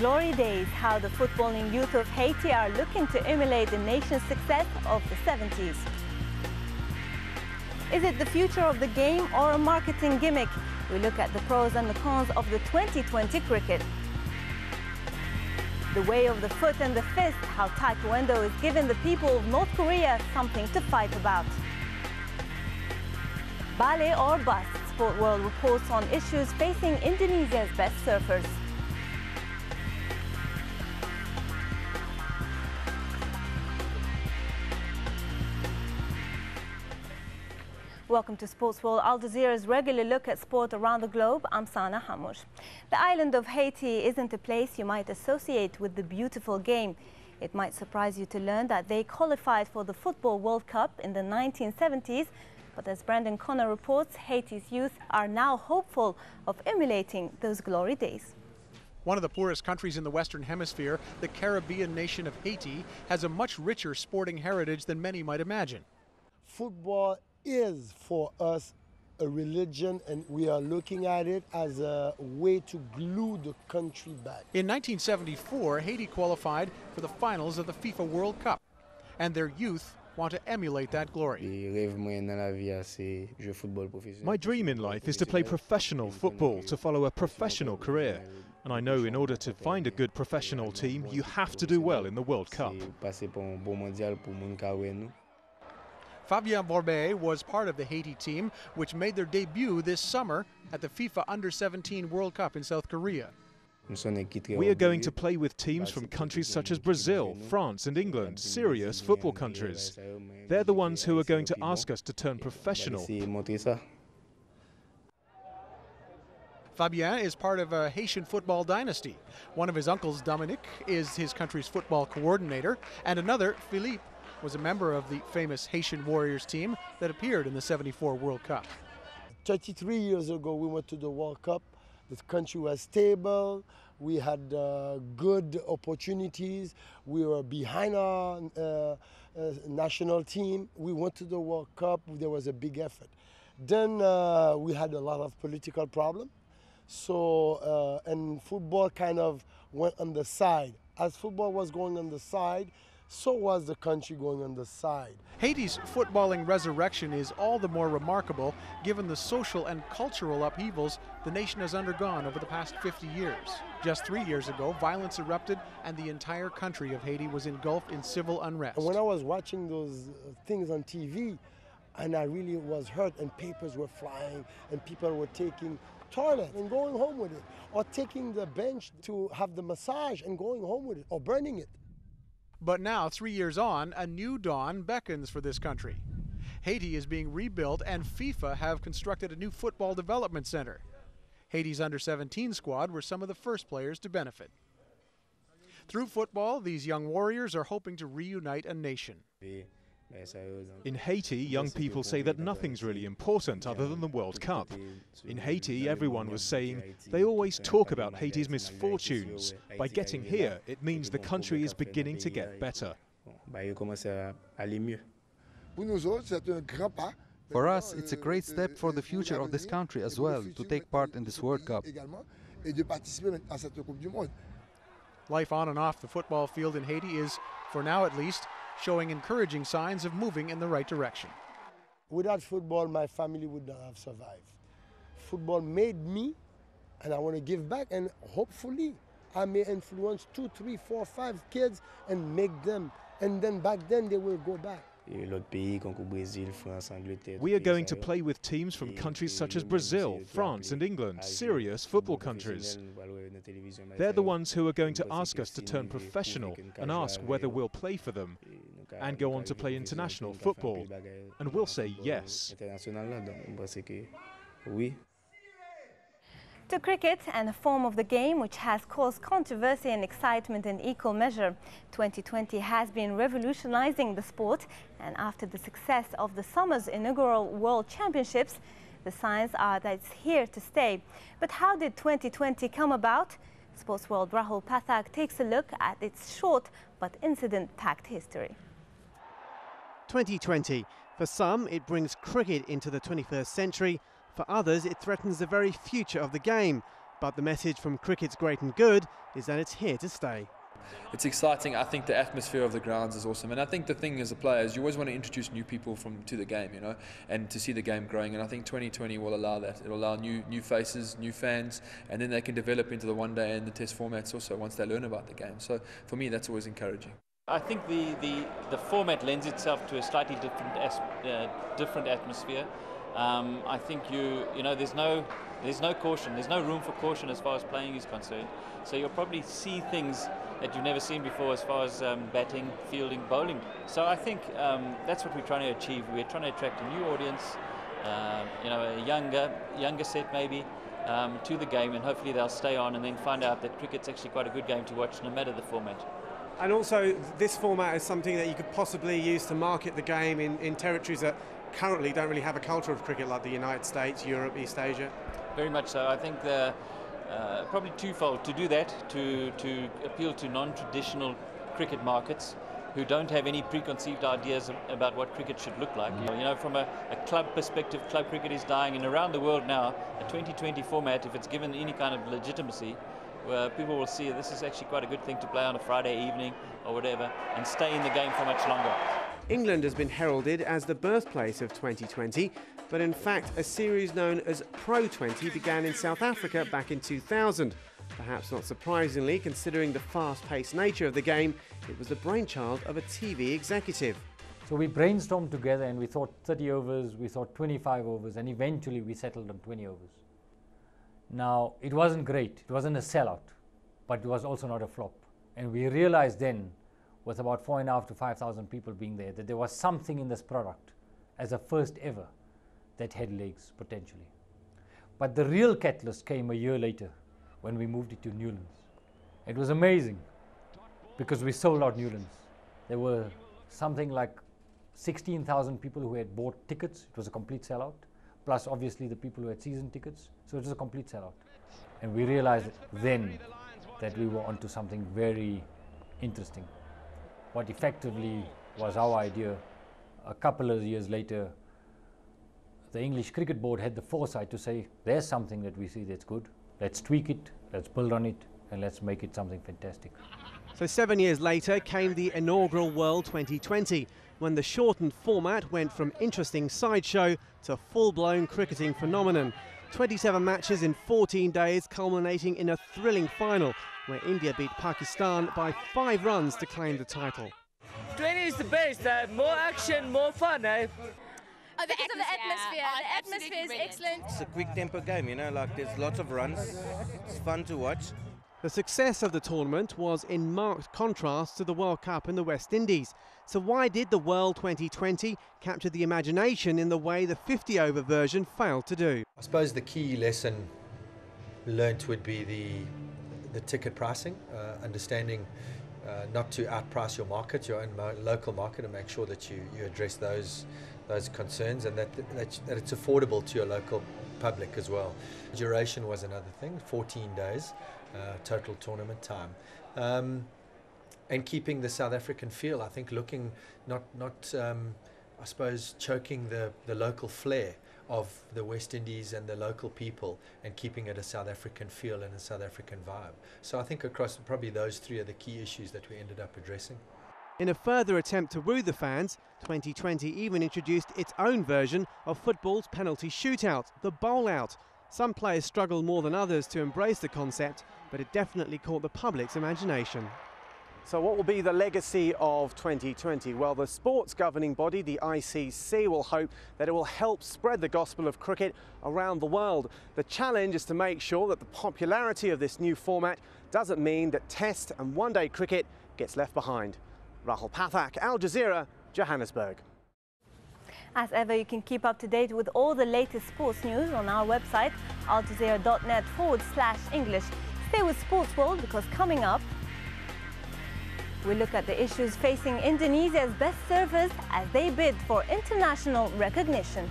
Glory days, how the footballing youth of Haiti are looking to emulate the nation's success of the 70s. Is it the future of the game or a marketing gimmick? We look at the pros and the cons of the 2020 cricket. The way of the foot and the fist, how Taekwondo is giving the people of North Korea something to fight about. Ballet or bust, Sportsworld reports on issues facing Indonesia's best surfers. Welcome to Sportsworld, Al Jazeera's regular look at sport around the globe. I'm Sana Hamouche. The island of Haiti isn't a place you might associate with the beautiful game. It might surprise you to learn that they qualified for the Football World Cup in the 1970s. But as Brandon Connor reports, Haiti's youth are now hopeful of emulating those glory days. One of the poorest countries in the Western Hemisphere, the Caribbean nation of Haiti has a much richer sporting heritage than many might imagine. Football is for us a religion, and we are looking at it as a way to glue the country back. In 1974, Haiti qualified for the finals of the FIFA World Cup, and their youth want to emulate that glory. My dream in life is to play professional football, to follow a professional career. And I know in order to find a good professional team, you have to do well in the World Cup. Fabien Borbet was part of the Haiti team, which made their debut this summer at the FIFA Under-17 World Cup in South Korea. We are going to play with teams from countries such as Brazil, France and England, serious football countries. They're the ones who are going to ask us to turn professional. Fabien is part of a Haitian football dynasty. One of his uncles, Dominique, is his country's football coordinator, and another, Philippe, was a member of the famous Haitian Warriors team that appeared in the '74 World Cup. 33 years ago, we went to the World Cup. The country was stable. We had good opportunities. We were behind our national team. We went to the World Cup. There was a big effort. Then we had a lot of political problems. So, and football kind of went on the side. As football was going on the side, so was the country going on the side. Haiti's footballing resurrection is all the more remarkable given the social and cultural upheavals the nation has undergone over the past 50 years. Just 3 years ago, violence erupted and the entire country of Haiti was engulfed in civil unrest. And when I was watching those things on TV, and I really was hurt, and papers were flying, and people were taking toilet and going home with it, or taking the bench to have the massage and going home with it, or burning it. But now, 3 years on, a new dawn beckons for this country. Haiti is being rebuilt, and FIFA have constructed a new football development center. Haiti's under-17 squad were some of the first players to benefit. Through football, these young warriors are hoping to reunite a nation. In Haiti, young people say that nothing's really important other than the World Cup. In Haiti, everyone was saying they always talk about Haiti's misfortunes. By getting here, it means the country is beginning to get better. For us, it's a great step for the future of this country as well, to take part in this World Cup. Life on and off the football field in Haiti is, for now at least, showing encouraging signs of moving in the right direction. Without football, my family would not have survived. Football made me, and I want to give back, and hopefully I may influence 2, 3, 4, 5 kids and make them, and then back then they will go back. We are going to play with teams from countries such as Brazil, France and England, serious football countries. They're the ones who are going to ask us to turn professional and ask whether we'll play for them and go on to play international football. And we'll say yes. To cricket, and a form of the game which has caused controversy and excitement in equal measure. 2020 has been revolutionizing the sport, and after the success of the summer's inaugural World Championships, the signs are that it's here to stay. But how did 2020 come about? Sportsworld Rahul Pathak takes a look at its short but incident-packed history. 2020. For some, it brings cricket into the 21st century. For others, it threatens the very future of the game. But the message from Cricket's Great and Good is that it's here to stay. It's exciting. I think the atmosphere of the grounds is awesome, and I think the thing as a player is you always want to introduce new people to the game, you know, and to see the game growing. And I think 2020 will allow that. It'll allow new faces, new fans, and then they can develop into the one day and the test formats also once they learn about the game. So for me, that's always encouraging. I think the format lends itself to a slightly different atmosphere. I think you know there's no caution, there's no room for caution as far as playing is concerned. So you'll probably see things that you've never seen before as far as batting, fielding, bowling. So I think that's what we're trying to achieve. We're trying to attract a new audience, you know, a younger set maybe, to the game, and hopefully they'll stay on and then find out that cricket's actually quite a good game to watch no matter the format. And also, this format is something that you could possibly use to market the game in territories that currently don't really have a culture of cricket, like the United States, Europe, East Asia. Very much so. I think probably twofold. To do that, to appeal to non-traditional cricket markets who don't have any preconceived ideas about what cricket should look like. You know, from a club perspective, club cricket is dying, and around the world now, a 2020 format, if it's given any kind of legitimacy, people will see this is actually quite a good thing to play on a Friday evening or whatever and stay in the game for much longer. England has been heralded as the birthplace of 2020, but in fact a series known as Pro 20 began in South Africa back in 2000. Perhaps not surprisingly, considering the fast-paced nature of the game, it was the brainchild of a TV executive. So we brainstormed together and we thought 30 overs, we thought 25 overs, and eventually we settled on 20 overs. Now, it wasn't great, it wasn't a sellout, but it was also not a flop. And we realized then, with about 4,500 to 5,000 people being there, that there was something in this product, as a first ever, that had legs, potentially. But the real catalyst came a year later, when we moved it to Newlands. It was amazing, because we sold out Newlands. There were something like 16,000 people who had bought tickets. It was a complete sellout, plus obviously the people who had season tickets. So it was a complete sellout. And we realized then that we were onto something very interesting. What effectively was our idea, a couple of years later, the English Cricket Board had the foresight to say, there's something that we see that's good, let's tweak it, let's build on it, and let's make it something fantastic. So 7 years later came the inaugural World 2020, when the shortened format went from interesting sideshow to full-blown cricketing phenomenon. 27 matches in 14 days, culminating in a thrilling final, where India beat Pakistan by 5 runs to claim the title. 20 is the best, more action, more fun. Oh, because of the atmosphere. The atmosphere is excellent. It's a quick tempo game, you know, like there's lots of runs. It's fun to watch. The success of the tournament was in marked contrast to the World Cup in the West Indies. So why did the World 2020 capture the imagination in the way the 50-over version failed to do? I suppose the key lesson learnt would be the ticket pricing, understanding not to outprice your market, your own local market, and make sure that you address those concerns, and that it's affordable to your local public as well. Duration was another thing, 14 days total tournament time, and keeping the South African feel. I think looking not I suppose choking the local flair of the West Indies and the local people, and keeping it a South African feel and a South African vibe. So I think across probably those 3 are the key issues that we ended up addressing. In a further attempt to woo the fans, 2020 even introduced its own version of football's penalty shootout, the bowl-out. Some players struggled more than others to embrace the concept, but it definitely caught the public's imagination. So what will be the legacy of 2020? Well, the sports governing body, the ICC, will hope that it will help spread the gospel of cricket around the world. The challenge is to make sure that the popularity of this new format doesn't mean that Test and one-day cricket gets left behind. Rahul Pathak, Al Jazeera, Johannesburg. As ever, you can keep up to date with all the latest sports news on our website, aljazeera.net/English. Stay with Sportsworld, because coming up, we look at the issues facing Indonesia's best servers as they bid for international recognition.